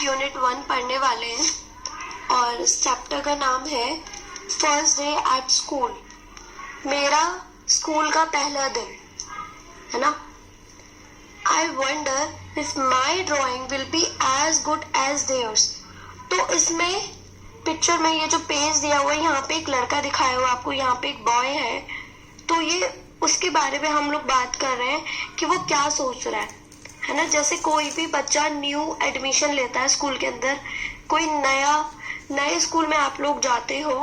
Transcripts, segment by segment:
Unit 1 पढ़ने वाले हैं और इस चैप्टर का नाम है फर्स्ट डे एट स्कूल। मेरा स्कूल का पहला दिन, है ना। I wonder if my drawing will be as good as theirs. तो इसमें पिक्चर में ये जो पेज दिया हुआ है, यहाँ पे एक लड़का दिखाया हुआ आपको, यहाँ पे एक बॉय है। तो ये उसके बारे में हम लोग बात कर रहे हैं कि वो क्या सोच रहा है ना। जैसे कोई भी बच्चा न्यू एडमिशन लेता है स्कूल के अंदर, कोई नए स्कूल में आप लोग जाते हो,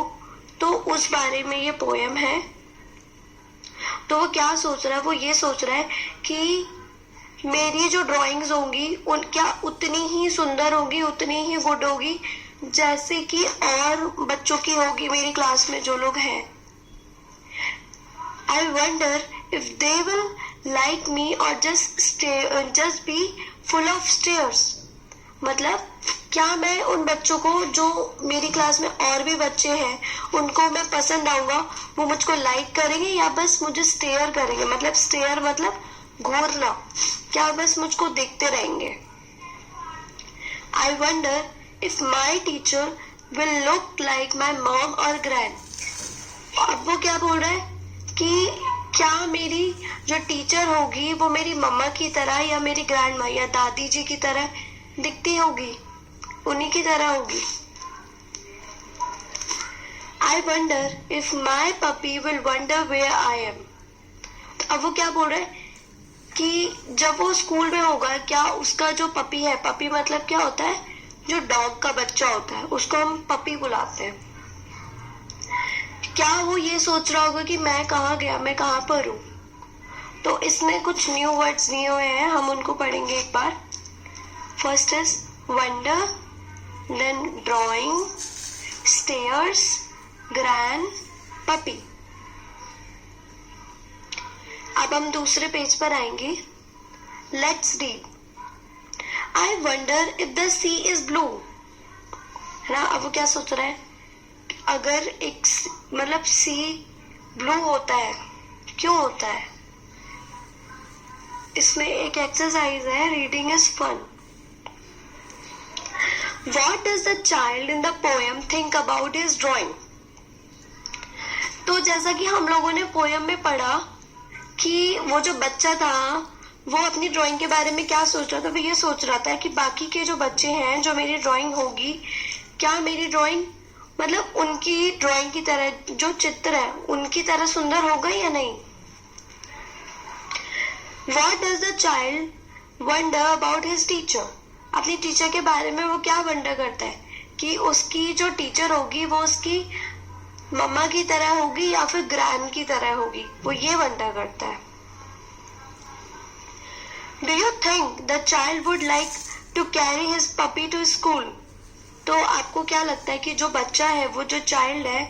तो उस बारे में ये पोयम है। तो वो क्या सोच रहा है, वो ये सोच रहा है कि मेरी जो ड्राइंग्स होंगी उन क्या उतनी ही सुंदर होगी, उतनी ही गुड होगी जैसे कि और बच्चों की होगी मेरी क्लास में जो लोग हैं। I wonder if they will like me or just be full of stares। मतलब क्या मैं उन बच्चों को जो मेरी क्लास में और भी बच्चे हैं उनको मैं पसंद आऊंगा, वो मुझको लाइक करेंगे या बस मुझे स्टेयर करेंगे। मतलब स्टेयर मतलब घूरना, क्या बस मुझको देखते रहेंगे। I wonder if my teacher will look like my mom or grand। अब वो क्या बोल रहा है कि क्या मेरी जो टीचर होगी वो मेरी मम्मा की तरह या मेरी ग्रैंड माँ या दादी जी की तरह दिखती होगी, उन्हीं की तरह होगी। I wonder if my puppy will wonder where I am। अब वो क्या बोल रहा है कि जब वो स्कूल में होगा, क्या उसका जो पपी है, पपी मतलब क्या होता है, जो डॉग का बच्चा होता है उसको हम पपी बुलाते हैं, क्या वो ये सोच रहा होगा कि मैं कहाँ गया, मैं कहाँ पर हूँ। तो इसमें कुछ न्यू वर्ड्स दिए हुए हैं, हम उनको पढ़ेंगे एक बार। First is wonder, then drawing, stairs, grand, puppy. अब हम दूसरे पेज पर आएंगे। Let's read. I wonder if the sea is blue, है ना। अब वो क्या सोच रहा है, अगर एक मतलब सी ब्लू होता है, क्यों होता है। इसमें एक एक्सरसाइज है, reading is fun. What does the child in the poem think about his drawing. तो जैसा कि हम लोगों ने पोएम में पढ़ा कि वो जो बच्चा था वो अपनी ड्राइंग के बारे में क्या सोच रहा था, वो ये सोच रहा था कि बाकी के जो बच्चे हैं जो मेरी ड्राइंग होगी, क्या मेरी ड्राइंग मतलब उनकी ड्राइंग की तरह, जो चित्र है उनकी तरह सुंदर होगा या नहीं। What does the child wonder about his teacher? अपनी टीचर के बारे में वो क्या वंडर करता है कि उसकी जो टीचर होगी वो उसकी मम्मा की तरह होगी या फिर ग्रैंड की तरह होगी, वो ये वंडर करता है। Do you think the child would like to carry his puppy to school? तो आपको क्या लगता है कि जो बच्चा है, वो जो चाइल्ड है,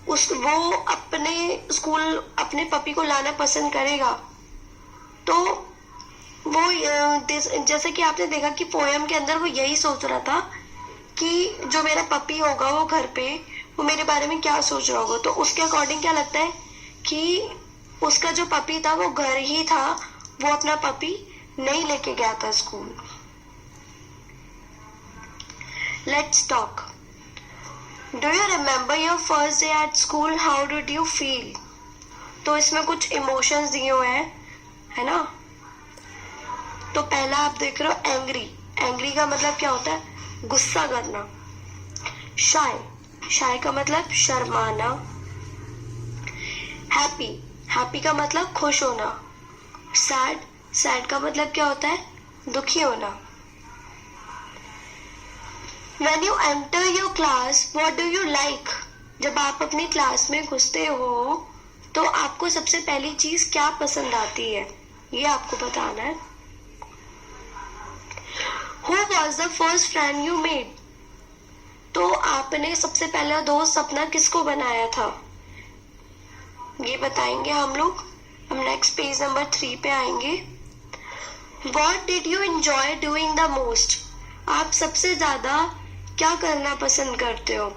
वो अपने स्कूल अपने पपी को लाना पसंद करेगा। तो वो जैसे कि आपने देखा कि पोएम के अंदर वो यही सोच रहा था कि जो मेरा पपी होगा वो घर पे, वो मेरे बारे में क्या सोच रहा होगा। तो उसके अकॉर्डिंग क्या लगता है कि उसका जो पपी था वो घर ही था, वो अपना पपी नहीं लेके गया था school. Let's talk. Do you remember your first day at school? How did you feel? तो इसमें कुछ इमोशंस दिए हुए हैं, है ना। तो पहला आप देख रहे हो एंग्री। एंग्री का मतलब क्या होता है, गुस्सा करना। शाय का मतलब शर्माना। हैप्पी का मतलब खुश होना। सैड का मतलब क्या होता है, दुखी होना। When you enter your class, what do you like? जब आप अपनी क्लास में घुसते हो तो आपको सबसे पहली चीज क्या पसंद आती है, ये आपको बताना है। Who was the first friend you made? तो आपने सबसे पहला दोस्त अपना किसको बनाया था, ये बताएंगे हम लोग। हम नेक्स्ट पेज नंबर 3 पे आएंगे। What did you enjoy doing the most? आप सबसे ज्यादा क्या करना पसंद करते हो।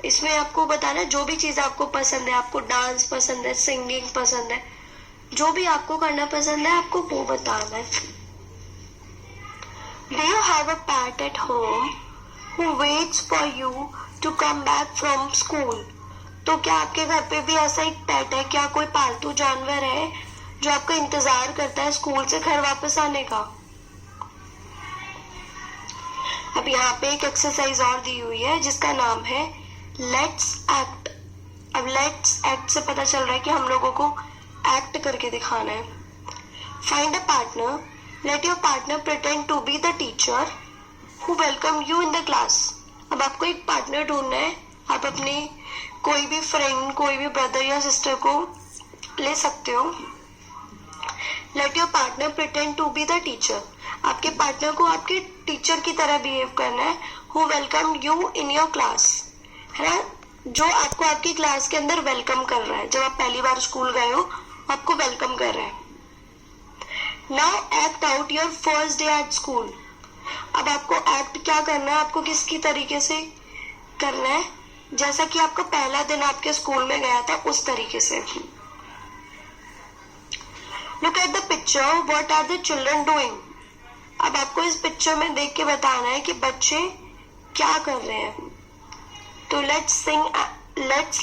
इसमें आपको बताना है जो भी चीज आपको पसंद है, आपको डांस पसंद है, सिंगिंग पसंद है, जो भी आपको करना पसंद है आपको वो बताना है। Do you have a pet at home who waits for you to come back from school? तो क्या आपके घर पे भी ऐसा एक पेट है? क्या कोई पालतू जानवर है जो आपका इंतजार करता है स्कूल से घर वापस आने का? अब यहाँ पे एक एक्सरसाइज और दी हुई है जिसका नाम है लेट्स एक्ट। अब लेट्स एक्ट से पता चल रहा है कि हम लोगों को एक्ट करके दिखाना है। Find a partner, let your partner pretend to be the teacher who welcome you in the class. अब आपको एक पार्टनर ढूंढना है। आप अपने कोई भी फ्रेंड, कोई भी ब्रदर या सिस्टर को ले सकते हो। Let your partner pretend to be the teacher. आपके पार्टनर को आपके टीचर की तरह बिहेव करना है। Who welcome you in your class, है ना, जो आपको आपकी क्लास के अंदर वेलकम कर रहा है। जब आप पहली बार स्कूल गए हो आपको वेलकम कर रहा है। Now act out your first day at school. अब आपको एक्ट क्या करना है, आपको किसकी तरीके से करना है, जैसा कि आपका पहला दिन आपके स्कूल में गया था उस तरीके से। Look at the picture, what are the children doing. अब आपको इस पिक्चर में देख के बताना है कि बच्चे क्या कर रहे हैं। तो let's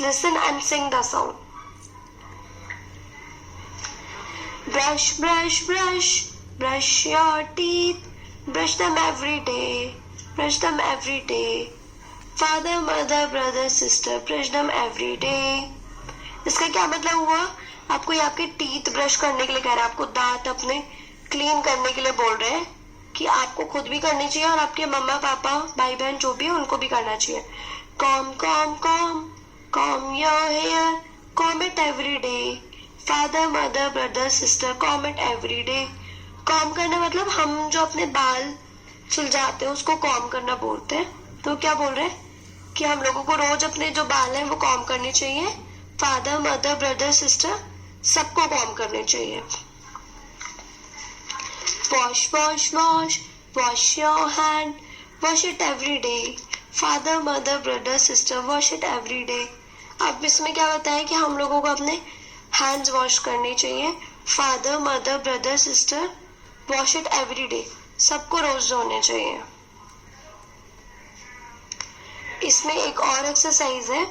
listen and Singh the song. Brush, brush, brush, brush your teeth, brush them every day, brush them every day. Father, mother, brother, sister, brush them every day. इसका क्या मतलब हुआ? आपको ये आपके टीथ ब्रश करने के लिए कह रहा है, आपको दांत अपने क्लीन करने के लिए बोल रहे हैं कि आपको खुद भी करनी चाहिए और आपके मम्मा पापा भाई बहन जो भी है उनको भी करना चाहिए। Comb, comb, comb, comb your hair, comb it every day. Father, mother, brother, sister, comb it every day. Com करना मतलब हम जो अपने बाल सुलझाते हैं उसको कॉम करना बोलते हैं। तो क्या बोल रहे हैं कि हम लोगों को रोज अपने जो बाल हैं वो कॉम करने चाहिए। फादर, मदर, ब्रदर, सिस्टर सबको कॉम करने चाहिए। Wash wash wash wash your hand, wash it every day. Father, mother, brother, sister, wash it every day. अब इसमें क्या बताया कि हम लोगों को अपने हैंड्स वॉश करने चाहिए। Father, mother, brother, sister, wash it every day, सबको रोज धोने चाहिए। इसमें एक और एक्सरसाइज है।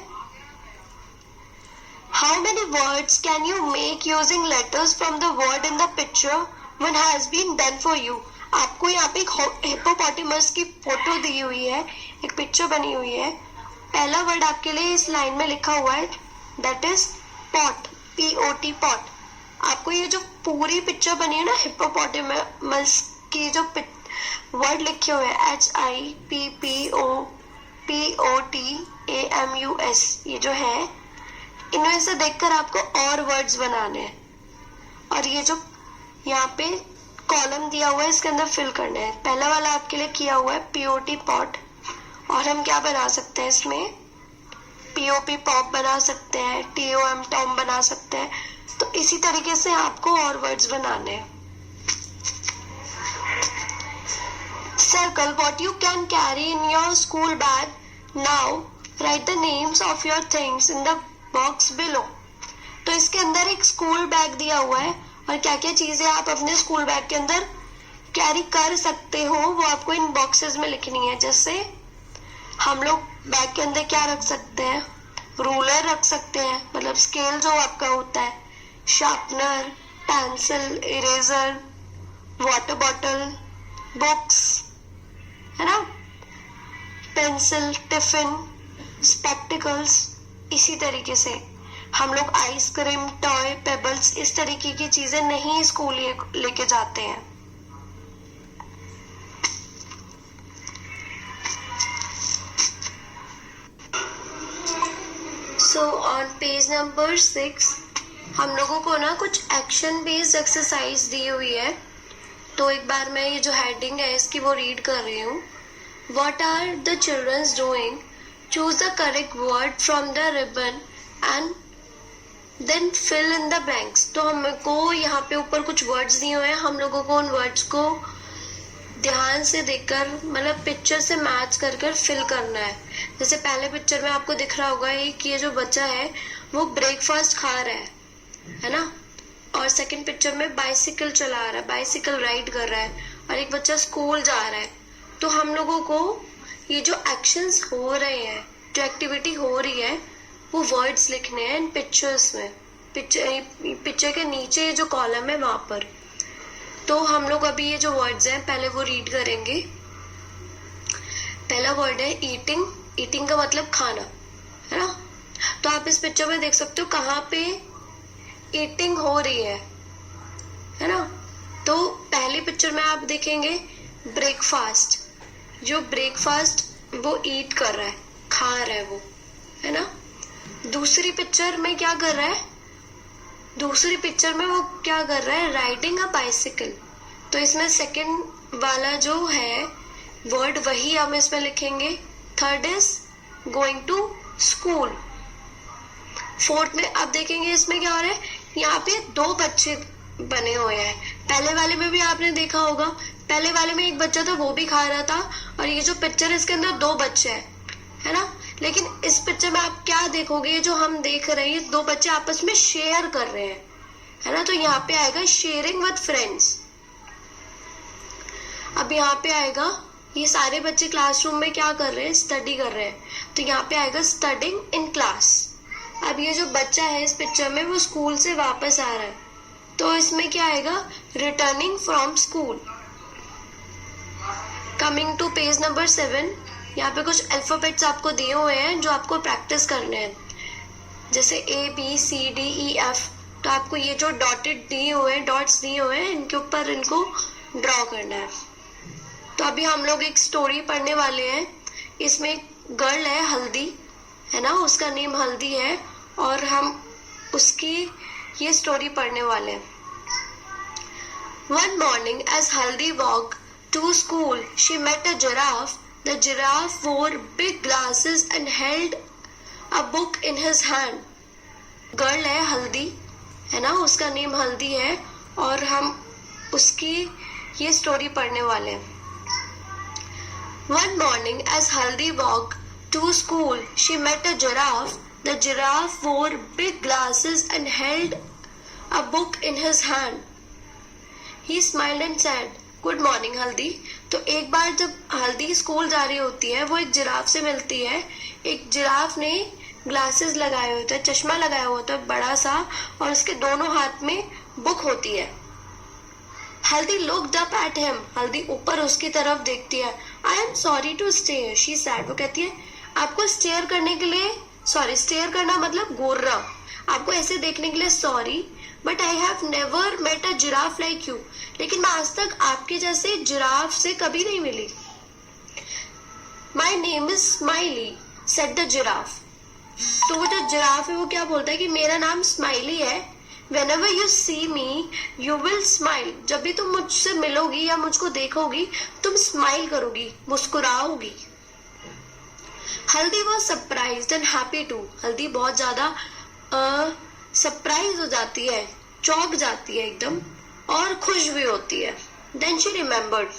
How many words can you make using letters from the word in the picture when has been done for you. आपको यहाँ पे एक हिप्पोपोटेमस की फोटो दी हुई है, एक पिक्चर बनी हुई है। पहला वर्ड आपके लिए इस लाइन में लिखा हुआ है, that is pot, POT pot. आपको ये जो पूरी पिक्चर बनी है ना हिप्पोपोटेमस की, जो वर्ड लिखे हुए हैं HIPPOPOTAMUS, ये जो है इनमें से देखकर आपको और वर्ड्स बनाने हैं और ये जो यहाँ पे कॉलम दिया हुआ है इसके अंदर फिल करने हैं। पहला वाला आपके लिए किया हुआ है POT पॉट, और हम क्या बना सकते हैं इसमें, POP पॉप बना सकते हैं, TOM टॉम बना सकते हैं। तो इसी तरीके से आपको और वर्ड्स बनाने हैं। Circle what you can carry in your school bag. Now write the names of your things in the box below. तो इसके अंदर एक स्कूल बैग दिया हुआ है और क्या क्या चीजें आप अपने स्कूल बैग के अंदर कैरी कर सकते हो वो आपको इन बॉक्सेस में लिखनी है। जैसे हम लोग बैग के अंदर क्या रख सकते हैं, रूलर रख सकते हैं, मतलब स्केल जो आपका होता है, sharpener, pencil, eraser, water bottle, books, है ना, पेंसिल, टिफिन, स्पेक्टिकल्स। इसी तरीके से हम लोग आइसक्रीम, टॉय, पेबल्स, इस तरीके की चीजें नहीं स्कूल लेके जाते हैं। सो ऑन पेज नंबर 6 हम लोगों को ना कुछ एक्शन बेस्ड एक्सरसाइज दी हुई है। तो एक बार मैं ये जो हेडिंग है इसकी वो रीड कर रही हूँ। What are the children doing? Choose the correct word from the ribbon and then fill in the blanks. तो हमको यहाँ पे ऊपर कुछ वर्ड्स दिए हुए हैं, हम लोगों को उन वर्ड्स को ध्यान से देखकर मतलब पिक्चर से मैच कर कर फिल करना है। जैसे पहले पिक्चर में आपको दिख रहा होगा कि ये जो बच्चा है वो ब्रेकफास्ट खा रहा है ना, और सेकंड पिक्चर में बाइसिकल चला रहा है, बाइसिकल राइड कर रहा है, और एक बच्चा स्कूल जा रहा है, तो हम लोगों को ये जो एक्शंस हो रहे हैं, जो एक्टिविटी हो रही है, वो वर्ड्स लिखने हैं इन पिक्चर्स में। पिक्चर के नीचे जो कॉलम है वहां पर। तो हम लोग अभी ये जो वर्ड्स हैं पहले वो रीड करेंगे। पहला वर्ड है ईटिंग। ईटिंग का मतलब खाना, है ना। तो आप इस पिक्चर में देख सकते हो कहाँ पे ईटिंग हो रही है ना। तो पहली पिक्चर में आप देखेंगे ब्रेकफास्ट। जो ब्रेकफास्ट वो ईट कर रहा है, खा रहा है वो, है ना। दूसरी पिक्चर में क्या कर रहा है, दूसरी पिक्चर में वो क्या कर रहा है, राइडिंग अ बाइसिकल। तो इसमें सेकंड वाला जो है वर्ड वही हम इसमें लिखेंगे। Third is going to school. Fourth में आप देखेंगे इसमें क्या हो रहा है, यहाँ पे दो बच्चे बने हुए हैं। पहले वाले में भी आपने देखा होगा, पहले वाले में एक बच्चा था वो भी खा रहा था, और ये जो पिक्चर है इसके अंदर दो बच्चे हैं, है ना। लेकिन इस पिक्चर में आप क्या देखोगे, जो हम देख रहे हैं दो बच्चे आपस में शेयर कर रहे हैं, है ना। तो यहाँ पे आएगा शेयरिंग विद फ्रेंड्स। अब यहाँ पे आएगा ये सारे बच्चे क्लासरूम में क्या कर रहे हैं, स्टडी कर रहे हैं, तो यहाँ पे आएगा स्टडिंग इन क्लास। अब ये जो बच्चा है इस पिक्चर में वो स्कूल से वापस आ रहा है, तो इसमें क्या आएगा, returning from school. Coming to page number 7, यहाँ पे कुछ अल्फाबेट्स आपको दिए हुए हैं जो आपको प्रैक्टिस करने हैं, जैसे ABCDEF। तो आपको ये जो डॉटेड दिए हुए हैं, डॉट्स दिए हुए हैं, इनके ऊपर इनको ड्रॉ करना है। तो अभी हम लोग एक स्टोरी पढ़ने वाले हैं। इसमें एक गर्ल है हल्दी, है ना, उसका नेम हल्दी है, और हम उसकी ये स्टोरी पढ़ने वाले हैं। One morning as Haldi walked to school, she met a giraffe. The giraffe wore big glasses and held a book in his hand. Girl है हल्दी, है ना, उसका नेम हल्दी है, और हम उसकी ये स्टोरी पढ़ने वाले हैं। One morning as Haldi walked to school, she met a giraffe. The giraffe wore big glasses and held a book in his hand. He smiled and said, "Good morning, Haldi." तो एक बार जब हल्दी school जा रही होती है, वो एक जिराफ से मिलती है। एक जिराफ ने ग्लासेस लगाए होते हैं, चश्मा लगाया होता है बड़ा सा, और उसके दोनों हाथ में बुक होती है। हल्दी looked up at him. हल्दी ऊपर उसकी तरफ देखती है। I am sorry to stare, she said. वो कहती है आपको स्टेयर करने के लिए, सॉरी, स्टेयर करना मतलब घूरना, आपको ऐसे देखने के लिए sorry, but I have never met a giraffe like you. लेकिन मैं आज तक आपके जैसे जिराफ से कभी नहीं मिली। My name is Smiley, said the giraffe. तो वो जो जिराफ है वो क्या बोलता है कि मेरा नाम स्माइली है। Whenever you see me, you will smile. जब भी तुम मुझसे मिलोगी या मुझको देखोगी, तुम स्माइल करोगी, मुस्कुराओगी। हल्दी was surprised and happy too. हल्दी बहुत ज्यादा सरप्राइज हो जाती है, चौंक जाती है एकदम, और खुश भी होती है। Then she remembered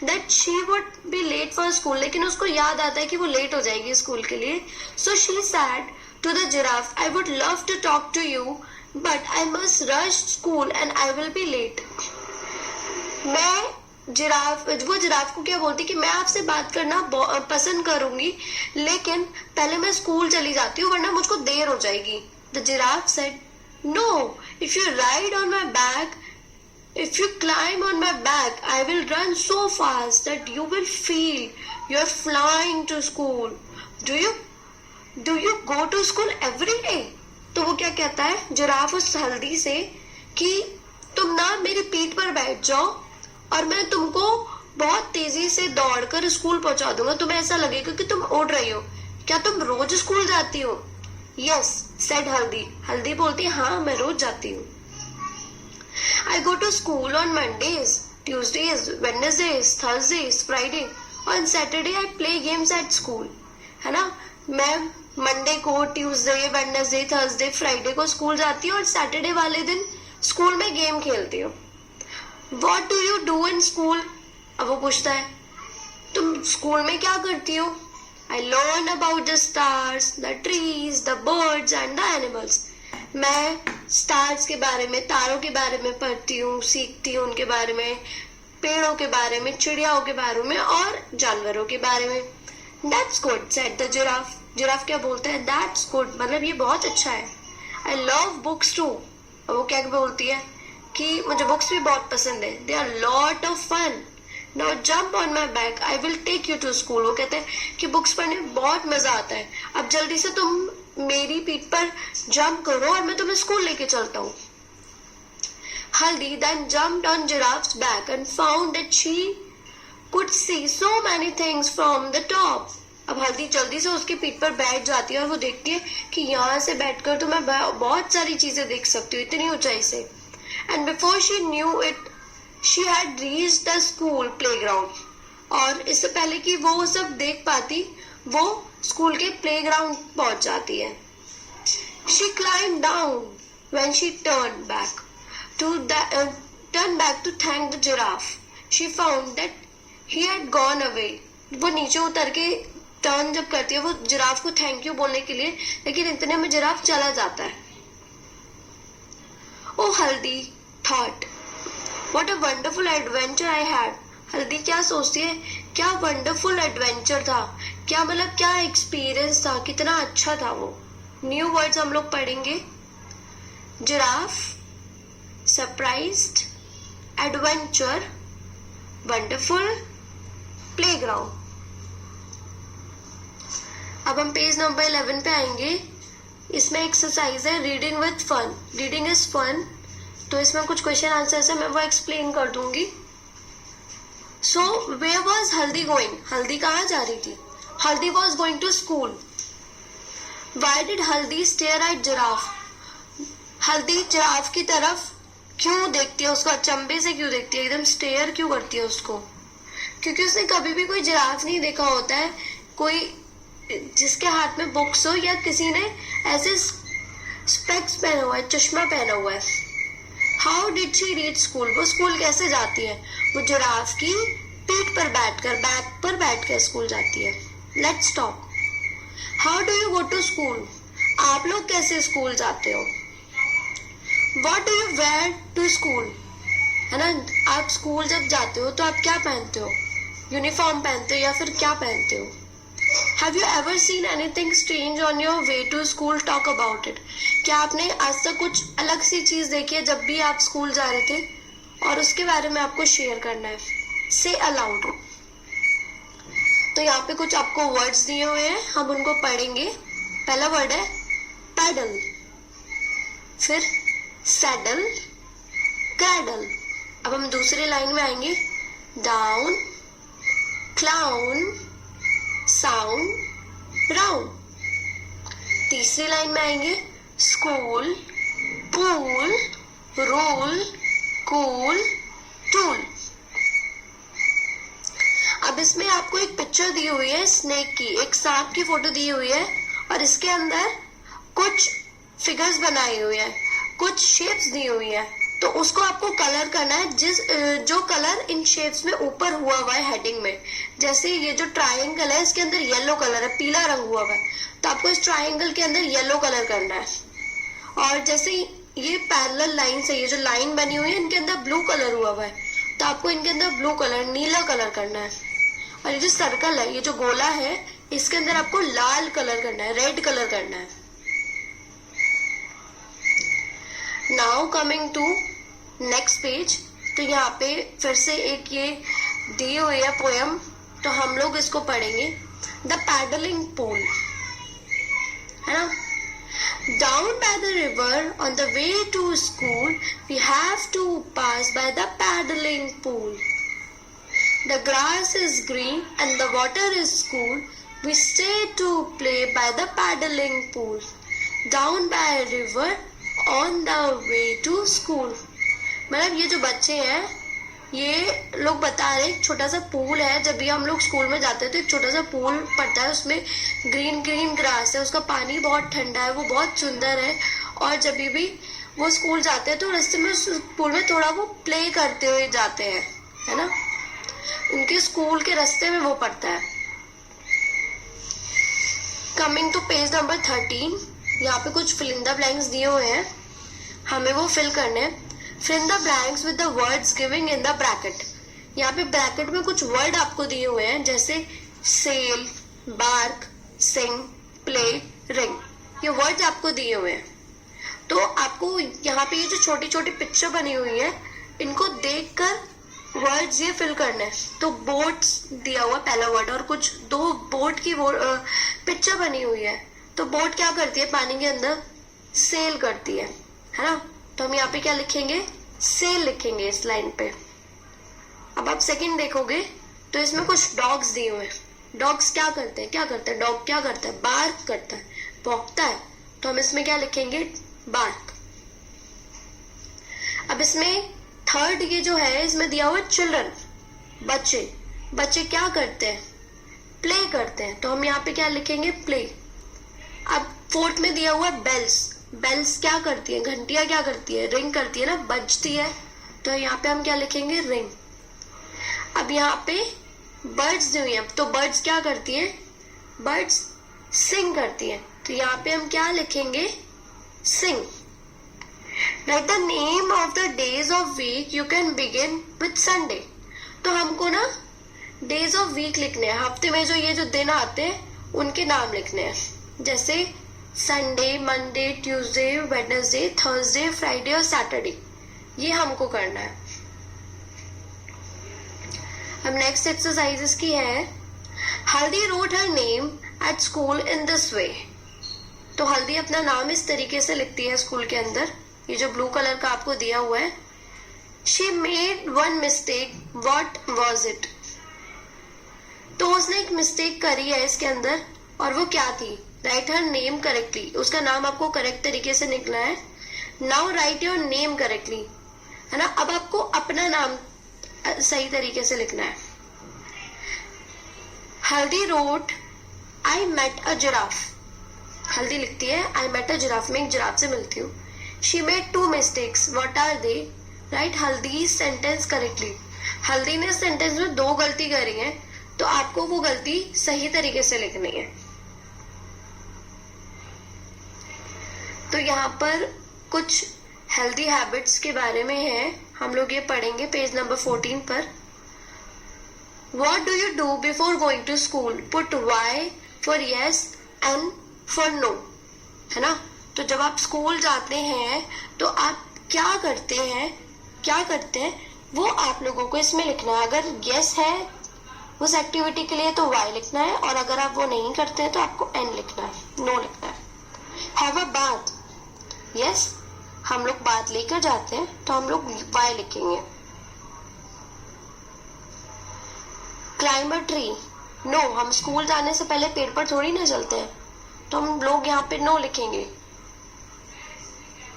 that she would be late for school. लेकिन उसको याद आता है कि वो लेट हो जाएगी स्कूल के लिए। So she said to the giraffe, I would love to talk to you, but I must rush school and I will be late. वो जिराफ को क्या बोलती कि मैं आपसे बात करना पसंद करूंगी, लेकिन पहले मैं स्कूल चली जाती हूँ वरना मुझको देर हो जाएगी। The giraffe said, No, if you ride on my back, if you climb on my back, I will run so fast that you will feel you are flying to school. Do you go to school every day? तो वो क्या कहता है giraffe उस हल्दी से कि तुम ना मेरी पीठ पर बैठ जाओ और मैं तुमको बहुत तेजी से दौड़कर स्कूल पहुंचा दूंगा, तुम्हें ऐसा लगेगा कि तुम उड़ रही हो। क्या तुम रोज स्कूल जाती हो? यस, सेड हल्दी। हल्दी बोलती है हाँ, मैं रोज जाती हूँ। I go to school on Mondays, Tuesdays, Wednesdays, Thursdays, Friday, on Saturday I play games at school. है ना, मैं मंडे को, ट्यूसडे, वेडनेसडे, थर्सडे, फ्राइडे को स्कूल जाती हूँ और सैटरडे वाले दिन स्कूल में गेम खेलती हूँ। What do you do in school? अब वो पूछता है तुम स्कूल में क्या करती हो? I learn about the stars, the trees, the birds and the animals. मैं स्टार्स के बारे में, तारों के बारे में पढ़ती हूँ, सीखती हूँ उनके बारे में, पेड़ों के बारे में, चिड़ियाओं के बारे में और जानवरों के बारे में। That's good, said the giraffe. Giraffe क्या बोलता है? That's good, मतलब ये बहुत अच्छा है। I love books too. वो क्या बोलती है कि मुझे बुक्स भी बहुत पसंद है। They are lot of fun. Now jump on my back. I will take you to school. वो कहते हैं कि बुक्स पढ़ने में बहुत मजा आता है। अब जल्दी से तुम मेरी पीठ पर जंप करो और मैं तुम्हें स्कूल लेके चलता हूँ। Haldi then jumped on Giraffe's back and found that she could see so many things from the top. अब हल्दी जल्दी से उसकी पीठ पर बैठ जाती है और वो देखती है कि यहाँ से बैठकर तो मैं बहुत सारी चीजें देख सकती हूँ इतनी ऊंचाई से। And before she knew it, she had reached the school playground. और इससे पहले कि वो सब देख पाती, वो स्कूल के प्लेग्राउंड पहुंच जाती है। She climbed down when she turned back to thank the giraffe. She found that he had gone away. वो नीचे उतर के टर्न जब करती है वो जिराफ को थैंक यू बोलने के लिए, लेकिन इतने में जिराफ चला जाता है। Oh, हल्दी thought, what a wonderful adventure I had. हल्दी क्या सोचती है, क्या वंडरफुल एडवेंचर था, क्या मतलब क्या एक्सपीरियंस था, कितना अच्छा था वो। न्यू वर्ड्स हम लोग पढ़ेंगे। Giraffe, surprised, adventure, wonderful, playground. अब हम पेज नंबर 11 पे आएंगे। इसमें एक्सरसाइज है reading with fun. Reading is fun, तो इसमें कुछ क्वेश्चन आंसर्स है, मैं वो एक्सप्लेन कर दूंगी। So where was Haldi going? Haldi कहाँ जा रही थी? Haldi was going to school. Why did Haldi stare at giraffe? Haldi giraffe की तरफ क्यों देखती है, उसको अचंभे से क्यों देखती है, एकदम स्टेयर क्यों करती है उसको? क्योंकि उसने कभी भी कोई जिराफ नहीं देखा होता है, कोई जिसके हाथ में बुक्स हो या किसी ने ऐसे स्पेक्स पहना हुआ है, चश्मा पहना हुआ है। How did she reach school? वो स्कूल कैसे जाती है? वो जिराफ की पीठ पर बैठकर, बैक पर बैठकर स्कूल जाती है। Let's talk. How do you go to school? आप लोग कैसे स्कूल जाते हो? What do you wear to school? है ना, आप स्कूल जब जाते हो तो आप क्या पहनते हो? यूनिफॉर्म पहनते हो या फिर क्या पहनते हो? Have you ever seen anything strange on your way to school? Talk about it. क्या आपने आज तक कुछ अलग सी चीज देखी है जब भी आप स्कूल जा रहे थे, और उसके बारे में आपको शेयर करना है। Say aloud. तो यहाँ पे कुछ आपको वर्ड्स दिए हुए हैं, हम उनको पढ़ेंगे। पहला वर्ड है पैडल, फिर सैडल, क्रैडल। अब हम दूसरी लाइन में आएंगे। Down, clown, sound, round. तीसरी लाइन में आएंगे school, pool, rule, cool, tool. अब इसमें आपको एक पिक्चर दी हुई है स्नेक की, एक सांप की फोटो दी हुई है, और इसके अंदर कुछ फिगर्स बनाए हुए हैं, कुछ शेप्स दी हुई है। तो उसको आपको कलर करना है, जो कलर इन शेप्स में ऊपर हुआ हुआ है हेडिंग में। जैसे ये जो ट्रायंगल है इसके अंदर येलो कलर है, पीला रंग हुआ हुआ है, तो आपको इस ट्रायंगल के अंदर येलो कलर करना है। और जैसे ये पैरेलल लाइन से ये जो लाइन बनी हुई है इनके अंदर ब्लू कलर हुआ हुआ है, तो आपको इनके अंदर ब्लू कलर, नीला कलर करना है। और ये जो सर्कल है, ये जो गोला है, इसके अंदर आपको लाल कलर करना है, रेड कलर करना है। Now coming to next page. तो यहाँ पे फिर से एक ये दी हुई है पोयम, तो हम लोग इसको पढ़ेंगे। द पैडलिंग पूल, है ना। Down by the river on the way to school, we have to pass by the paddling pool. The grass is green and the water is cool. We stay to play by the paddling pool. Down by a river on the way to school. मतलब ये जो बच्चे हैं, ये लोग बता रहे एक छोटा सा पूल है। जब भी हम लोग स्कूल में जाते हैं तो एक छोटा सा पूल पड़ता है, उसमें ग्रीन ग्रीन ग्रास है, उसका पानी बहुत ठंडा है, वो बहुत सुंदर है। और जब भी वो स्कूल जाते हैं तो रास्ते में उस पूल में थोड़ा वो प्ले करते हुए जाते हैं, है ना। उनके स्कूल के रास्ते में वो पड़ता है। कमिंग टू पेज नंबर 13, यहाँ पे कुछ फिल इन द ब्लैंक्स दिए हुए हैं, हमें वो फिल करने हैं। Fill in the blanks with the words given in the bracket. यहाँ पे ब्रैकेट में कुछ वर्ड आपको दिए हुए हैं, जैसे सेल, बार्क, सिंग, प्ले, रिंग, ये वर्ड्स आपको दिए हुए हैं। तो आपको यहाँ पे ये जो छोटी छोटी पिक्चर बनी हुई है, इनको देखकर वर्ड्स ये फिल करने हैं। तो बोट्स दिया हुआ पहला वर्ड, और कुछ दो बोट की पिक्चर बनी हुई है। तो बोट क्या करती है, पानी के अंदर सेल करती है ना। तो हम यहाँ पे क्या लिखेंगे, सेल लिखेंगे इस लाइन पे। अब आप सेकंड देखोगे तो इसमें कुछ डॉग्स दिए हुए हैं। डॉग्स क्या करते हैं, डॉग क्या करता है, बार्क करता है, भौंकता है। तो हम इसमें क्या लिखेंगे, बार्क। अब इसमें थर्ड ये जो है, इसमें दिया हुआ चिल्ड्रन, बच्चे। बच्चे क्या करते हैं, प्ले करते हैं। तो हम यहाँ पे क्या लिखेंगे, प्ले। अब फोर्थ में दिया हुआ बेल्स। बेल्स क्या करती है, घंटियां क्या करती है, रिंग करती है ना, बजती है। तो यहाँ पे हम क्या लिखेंगे, रिंग। अब यहाँ पे बर्ड्स दी हुई है, तो बर्ड्स क्या करती है, बर्ड्स सिंग करती है। तो यहाँ पे हम क्या लिखेंगे, सिंग। Write the name of the days of week. You can begin with Sunday. तो हमको ना days of week लिखने हैं, हफ्ते में जो दिन आते हैं उनके नाम लिखने हैं, जैसे Sunday, Monday, Tuesday, Wednesday, Thursday, Friday और सैटरडे। ये हमको करना है। अब नेक्स्ट एक्सरसाइज इसकी है, Haldi wrote her name at school in this way. तो हल्दी अपना नाम इस तरीके से लिखती है स्कूल के अंदर। ये जो ब्लू कलर का आपको दिया हुआ है, she made one mistake, what was it. तो उसने एक मिस्टेक करी है इसके अंदर, और वो क्या थी, राइट हर नेम करेक्टली। उसका नाम आपको करेक्ट तरीके से निकला है। Now right your name correctly, है ना। अब आपको अपना नाम सही तरीके से लिखना है। Haldi wrote I met a giraffe. Haldi लिखती है आई मेट अ जिराफ, में एक जिराफ से मिलती हूँ। She made two mistakes, what are they, write Haldi sentence correctly. Haldi ने सेंटेंस में दो गलती करी है, तो आपको वो गलती सही तरीके से लिखनी है। तो यहाँ पर कुछ हेल्दी हैबिट्स के बारे में है, हम लोग ये पढ़ेंगे पेज नंबर 14 पर। What do you do before going to school? Put Y for yes and for no, है ना। तो जब आप स्कूल जाते हैं तो आप क्या करते हैं वो आप लोगों को इसमें लिखना है। अगर yes है उस एक्टिविटी के लिए तो Y लिखना है, और अगर आप वो नहीं करते हैं तो आपको N लिखना है, no लिखना है। Have a bath, yes, हम लोग बात लेकर जाते हैं तो हम लोग Y लिखेंगे। क्लाइम अ ट्री, नो, हम स्कूल जाने से पहले पेड़ पर थोड़ी ना चलते हैं, तो हम लोग यहाँ पे नो लिखेंगे।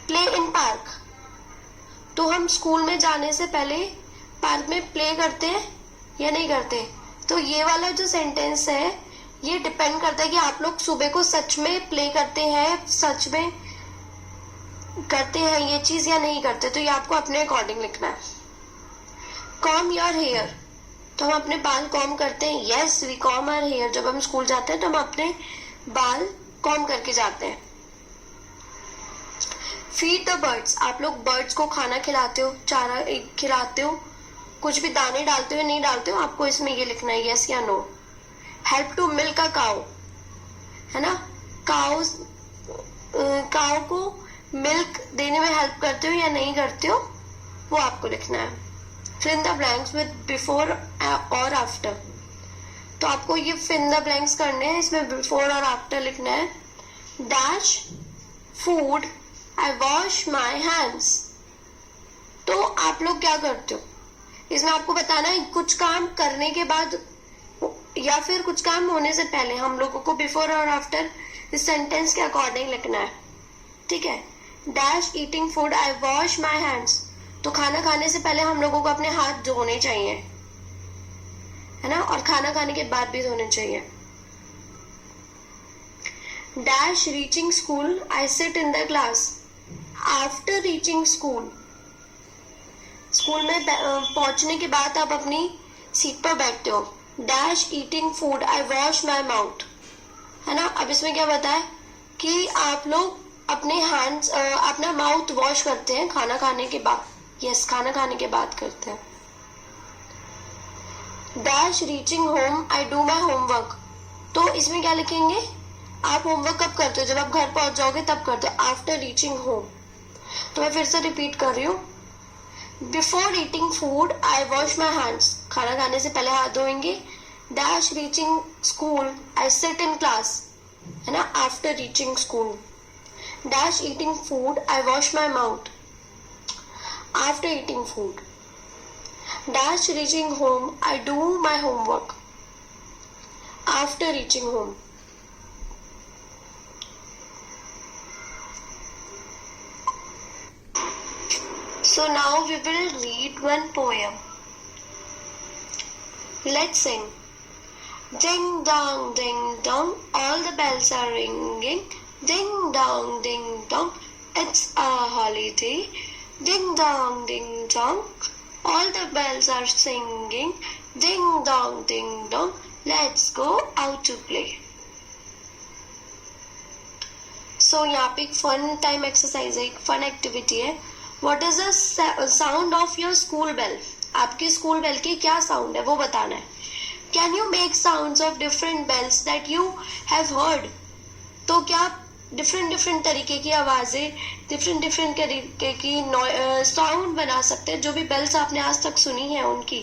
प्ले इन पार्क, तो हम स्कूल में जाने से पहले पार्क में प्ले करते हैं या नहीं करते। तो ये वाला जो सेंटेंस है ये डिपेंड करता है कि आप लोग सुबह को सच में प्ले करते हैं, सच में करते हैं ये चीज या नहीं करते। तो ये आपको अपने अकॉर्डिंग लिखना है। कॉम योर हेयर, तो हम अपने बाल कॉम करते हैं, yes we comb our hair. जब हम स्कूल जाते हैं तो हम अपने बाल कॉम करके जाते हैं। फीड द बर्ड्स, आप लोग बर्ड्स को खाना खिलाते हो, चारा खिलाते हो, कुछ भी दाने डालते हो नहीं डालते हो, आपको इसमें ये लिखना है यस या no. Help to milk a cow, है ना, काउ को मिल्क देने में हेल्प करते हो या नहीं करते हो, वो आपको लिखना है। fill in the blanks with before और after, तो आपको ये fill in the blanks करने हैं, इसमें before और after लिखना है। dash food I wash my hands, तो आप लोग क्या करते हो, इसमें आपको बताना है कुछ काम करने के बाद या फिर कुछ काम होने से पहले। हम लोगों को बिफोर और आफ्टर इस सेंटेंस के अकॉर्डिंग लिखना है, ठीक है। Dash eating food I wash my hands, तो खाना खाने से पहले हम लोगों को अपने हाथ धोने चाहिए, है ना, और खाना खाने के बाद भी धोने चाहिए। Dash reaching school I sit in the class, after reaching school, school में पहुंचने के बाद आप अपनी सीट पर बैठते हो। Dash eating food I wash my mouth, है ना। अब इसमें क्या बताया कि आप लोग अपने हैंड्स अपना माउथ वॉश करते हैं खाना खाने के बाद, यस खाना खाने के बाद करते हैं। Dash reaching home I do my homework. तो इसमें क्या लिखेंगे, आप होमवर्क कब करते हो, जब आप घर पहुंच जाओगे तब करते हो, आफ्टर रीचिंग होम। तो मैं फिर से रिपीट कर रही हूँ, before eating food I wash my hands, खाना खाने से पहले हाथ धोएंगे। Dash reaching school I sit in class, है ना, after reaching school. Dash eating food I wash my mouth, after eating food. Dash reaching home I do my homework, after reaching home. So now we will read one poem. Let's sing. Ding dong, all the bells are ringing. Ding dong, it's a holiday. Ding dong, all the bells are singing. Ding dong, let's go out to play. So यहाँ पे एक fun time exercise है, एक fun activity है। What is the sound of your school bell? आपकी school bell की क्या sound है वो बताना है। Can you make sounds of different bells that you have heard? तो क्या डिफरेंट तरीके की आवाजें, डिफरेंट तरीके की साउंड बना सकते हैं जो भी बेल्स आपने आज तक सुनी है उनकी।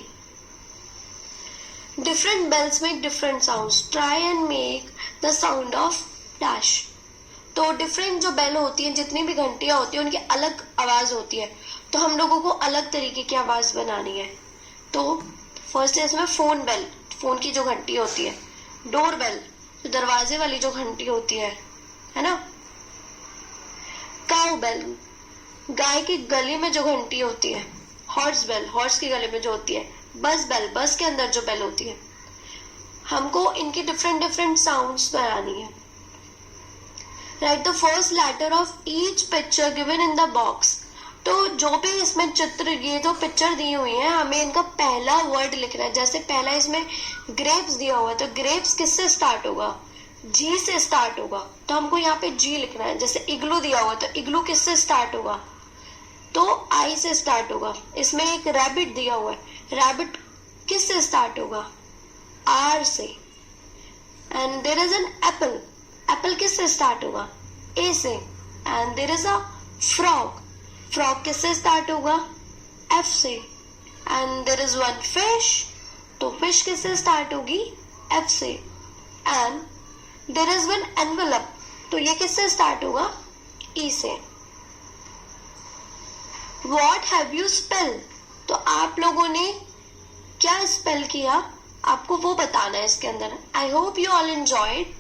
Different bells make different sounds, try and make the sound of dash. तो डिफरेंट जो बेल होती है, जितनी भी घंटियां होती है, उनकी अलग आवाज होती है, तो हम लोगों को अलग तरीके की आवाज बनानी है। तो फर्स्ट है इसमें फोन बेल, फोन की जो घंटी होती है। डोर बेल, जो दरवाजे वाली जो घंटी होती है ना। काउ बेल, गाय की गले में जो घंटी होती है। हॉर्स बेल, हॉर्स की गले में जो होती है। बस बेल, बस के अंदर जो बेल होती है। हमको इनकी डिफरेंट साउंड्स बनानी है। Write the first letter of each picture given in the box. तो जो भी इसमें चित्र, ये जो पिक्चर दी हुई है, हमें इनका पहला वर्ड लिखना है। जैसे पहला इसमें ग्रेप्स दिया हुआ है, तो ग्रेप्स किससे स्टार्ट होगा, जी से स्टार्ट होगा, तो हमको यहाँ पे जी लिखना है। जैसे इग्लू दिया हुआ है, तो इग्लू किससे स्टार्ट होगा, तो आई से स्टार्ट होगा। इसमें एक रैबिट दिया हुआ है, रैबिट किससे स्टार्ट होगा, आर से। And there is an apple, apple किससे स्टार्ट होगा, ए से। And there is a frog, frog किससे स्टार्ट होगा, एफ से। And there is one fish, तो फिश किससे स्टार्ट होगी, एफ से। And there is one envelope, तो ये किससे स्टार्ट होगा, ई से। व्हाट हैव यू स्पेल, तो आप लोगों ने क्या स्पेल किया, आपको वो बताना है इसके अंदर। I hope you all enjoyed.